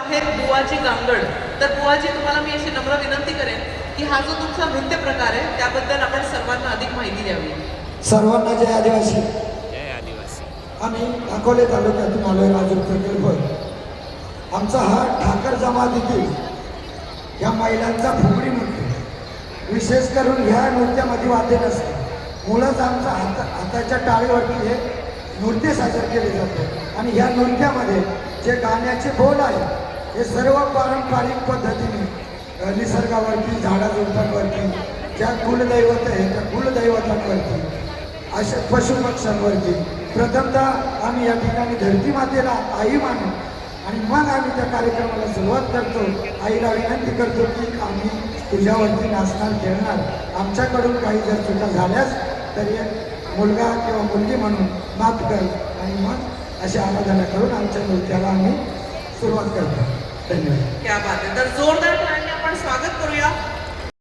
आहेत बुवाजी गांगड. तर बुवाजी, तुम्हाला मी अशी नम्र विनंती करेन की हा जो तुमचा नृत्य प्रकार आहे त्याबद्दल आपण सर्वांना अधिक माहिती द्यावी. सर्वांना जय आदिवासी. जय आदिवासी. आम्ही अकोले तालुक्यातून आलोय, राजूर प्रकल्प. आमचा हा ठाकर जमातीतील ह्या महिलांचा फुगडी नृत्य. विशेष करून ह्या नृत्यामध्ये वाद्य नसते. मुळच आमचा हाताच्या टाळीवरती हे नृत्य सादर केले जाते. आणि ह्या नृत्यामध्ये जे गाण्याचे बोल आहे हे सर्व पारंपरिक पद्धतीने निसर्गावरती, झाडाझुडपांवरती, ज्या कुलदैवत आहे त्या कुलदैवतांवरती, अशा पशुपक्ष्यांवरती प्रथमतः आम्ही या ठिकाणी धरती मातेला आई मानू आणि मग आम्ही त्या कार्यक्रमाला सुरुवात करतो. आईला विनंती करतो की आम्ही तुझ्यावरती नाचणार, खेळणार. आमच्याकडून काही जर चुका झाल्यास तरी मुलगा किंवा मुलगी म्हणून माफ कर. आणि मग अशी आराधना करून आमच्या नृत्याला आम्ही सुरुवात करतो. धन्यवाद. क्या बात आहे. तर जोरदार